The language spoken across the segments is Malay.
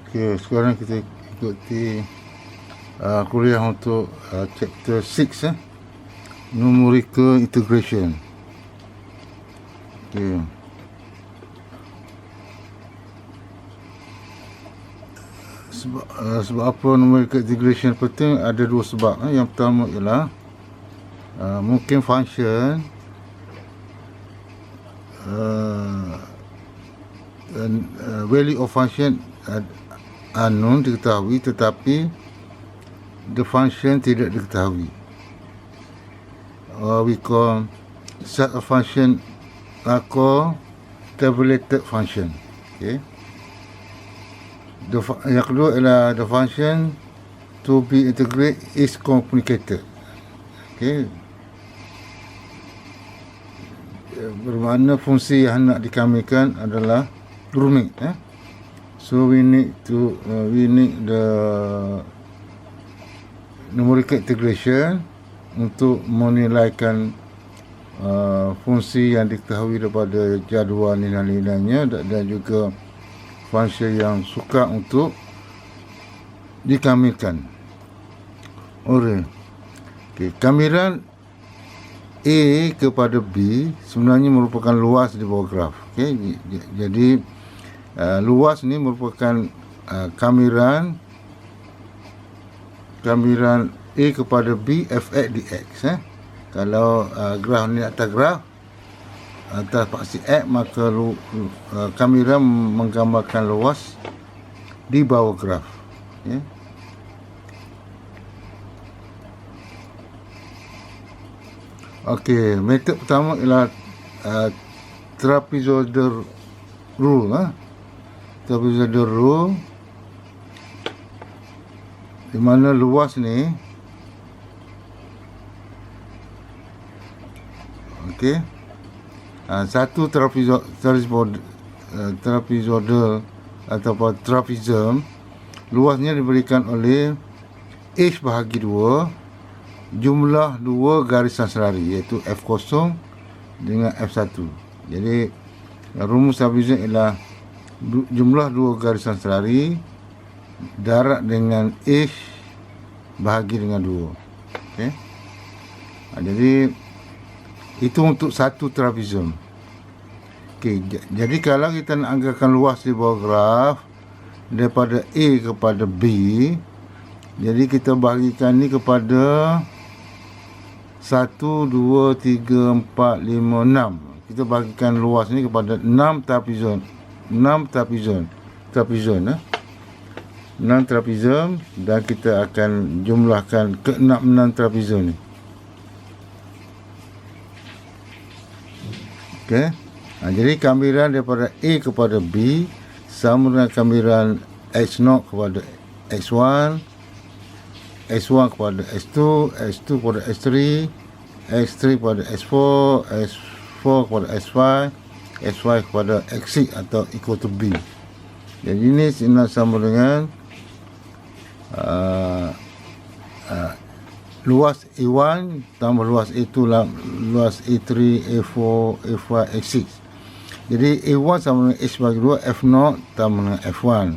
Okey, sekarang kita ikuti kuliah untuk chapter 6 numerical integration. Okey. Sebab apa numerical integration penting? Ada dua sebab. Yang pertama ialah mungkin function value of function unknown diketahui, tetapi the function tidak diketahui. We call set of function are called tabulated function. Okay. Yang kedua ialah the function to be integrated is complicated. Okay. Bermakna fungsi yang nak dikamilkan adalah rumit. So we need the numerical integration untuk menilaikan fungsi yang diketahui daripada jadual nilai-nilainya dan juga fungsi yang sukar untuk dikamilkan. Okay. Kamiran A kepada B sebenarnya merupakan luas di bawah graf. Okay. Jadi luas ni merupakan kamiran A kepada B fx dx. Kalau graf ni atas graf atas paksi X, maka kamiran menggambarkan luas di bawah graf. Okay. Okey, metod pertama ialah trapezoidal rule. Trapezoidal rule di mana luas ni okey, satu trapezoidal ataupun trapezium luasnya diberikan oleh H bahagi 2 jumlah dua garisan selari, iaitu F0 dengan F1. Jadi rumus trapezium ialah jumlah dua garisan selari darat dengan H bahagi dengan 2. Okay. Jadi itu untuk satu trapezium. Okay. Jadi kalau kita nak anggarkan luas di bawah graf daripada A kepada B, jadi kita bahagikan ni kepada 1, 2, 3, 4, 5, 6. Kita bahagikan luas ni kepada 6 trapezium. 6 trapezium dan kita akan jumlahkan ke 6 trapezium ni. Okey. Jadi kamiran daripada A kepada B sama dengan kamiran X0 kepada X1, S1 kepada S2, S2 kepada S3, S3 kepada S4, S4 kepada S5, S5 kepada X6 atau equal to B. Jadi ini sama dengan luas A1 tambah luas A2 luas A3, A4, A5, A6. Jadi A1 sama dengan H bagi 2, F0 tambah dengan F1.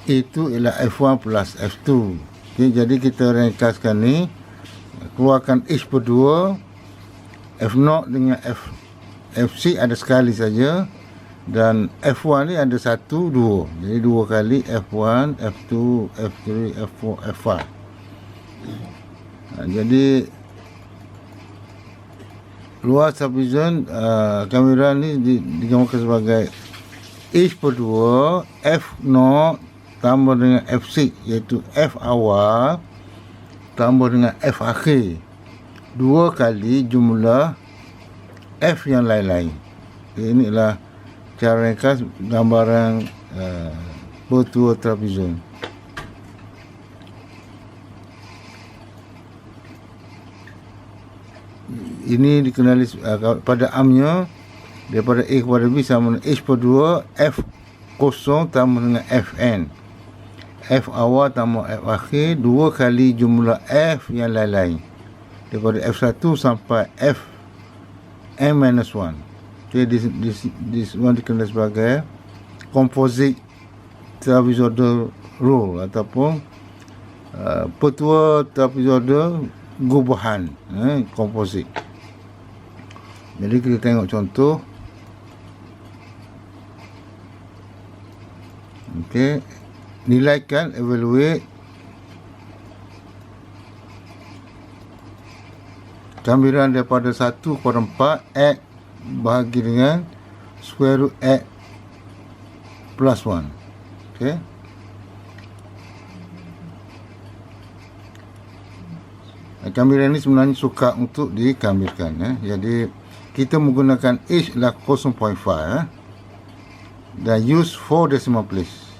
Itu ialah F1 plus F2. Okay, jadi kita ringkaskan ni, keluarkan H per 2, F0 dengan FC ada sekali saja, dan F1 ni ada 1, 2. Jadi 2 kali F1, F2, F3, F4, F5. Jadi luas trapezium kamiran ni digambarkan sebagai H per 2, F0 tambah dengan F6, iaitu F awal tambah dengan F akhir, 2 kali jumlah F yang lain-lain. Ini adalah cara ringkas gambaran pertua trapezium. Ini dikenali pada amnya daripada A kepada B sama dengan H per 2 F0 tambah dengan Fn. F awal tambah F akhir, 2 kali jumlah F yang lain-lain. Daripada F1 sampai Fn-1. Okay, this one dikenali sebagai composite trapezoidal rule ataupun petua trapezoidal gubahan komposit. Jadi kita tengok contoh. Okey, nilaikan, evaluate kamiran daripada 1 kepada 4 X bahagi dengan square root X plus 1. Okey. Kamiran ini sebenarnya sukar untuk dikamirkan. Jadi kita menggunakan H adalah 0.5 dan use 4 decimal place.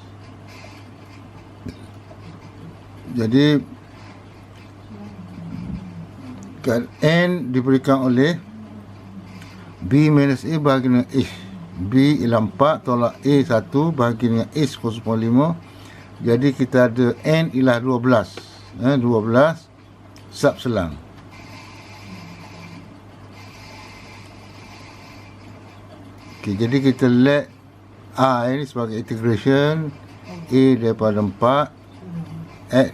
Jadi N diberikan oleh B minus A bahagi dengan H. B ialah 4 tolak A 1 bahagi dengan H 0.5. Jadi kita ada N ialah 12. 12 sub selang. Okay, jadi kita let I ni sebagai integration A daripada 4 X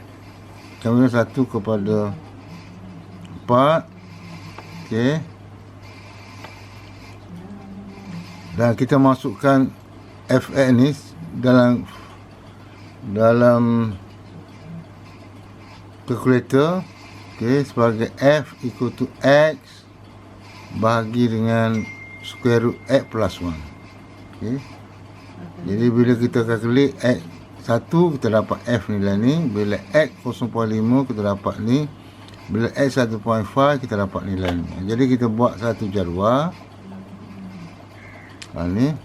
kamiran 1 kepada 4. Okey. Dan kita masukkan Fx ni dalam calculator. Okey, sebagai F equal to X bahagi dengan square root X plus 1. Okey. Jadi bila kita calculate X 1 kita dapat F nilai ni, bila X 0.5 kita dapat ni, bila X 1.5 kita dapat nilai ni. Jadi kita buat satu jadual. Ni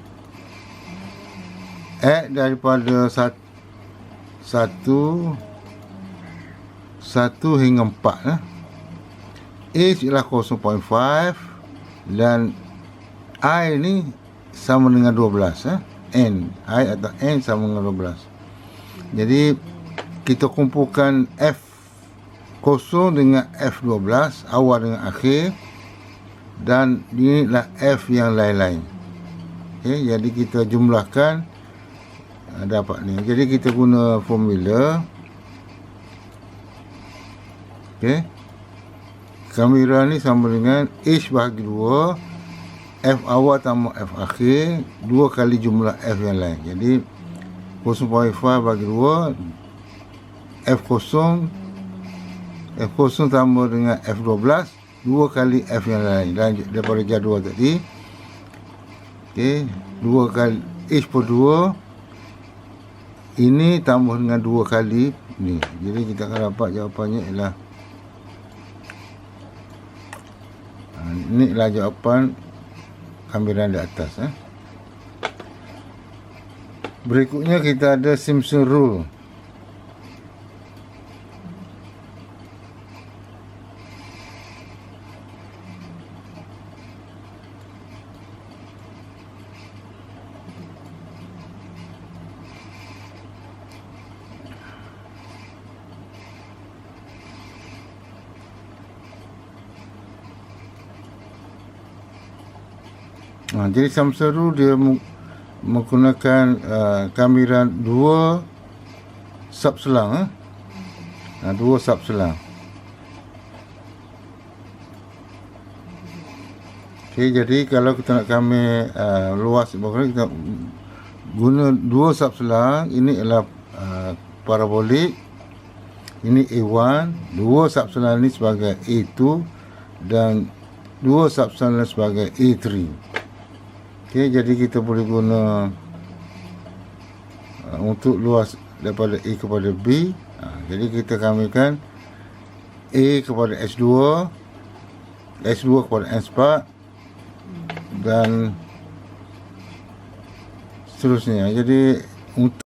X daripada 1 hingga 4 H ialah 0.5 dan I ni sama dengan 12 N, I atau N sama dengan 12. Jadi kita kumpulkan F0 dengan F12, awal dengan akhir, dan inilah F yang lain-lain. Okay, jadi kita jumlahkan dapat ni. Jadi kita guna formula. Okey. Kamiran ni sama dengan H bahagi 2 F awal tambah F akhir 2 kali jumlah F yang lain. Jadi 0.5 bagi 2 F0 tambah dengan F12 2 kali F yang lain daripada jadual tadi. Okey, 2 kali H per 2 ini tambah dengan 2 kali ni. Jadi kita akan dapat jawapannya ialah ini ialah jawapan kamiran di atas. Berikutnya kita ada Simpson rule. Jadi Simpson rule dia menggunakan kamiran 2 sub selang. 2 sub selang. Okey, jadi kalau kita nak kamir luas kita guna 2 sub selang. Ini ialah parabolik. Ini A1, 2 sub selang ini sebagai A2 dan 2 sub selang sebagai A3. Okey, jadi kita boleh guna untuk luas daripada A kepada B. Jadi kita kamirkan A kepada S2, S2 kepada S4 dan seterusnya. Jadi untuk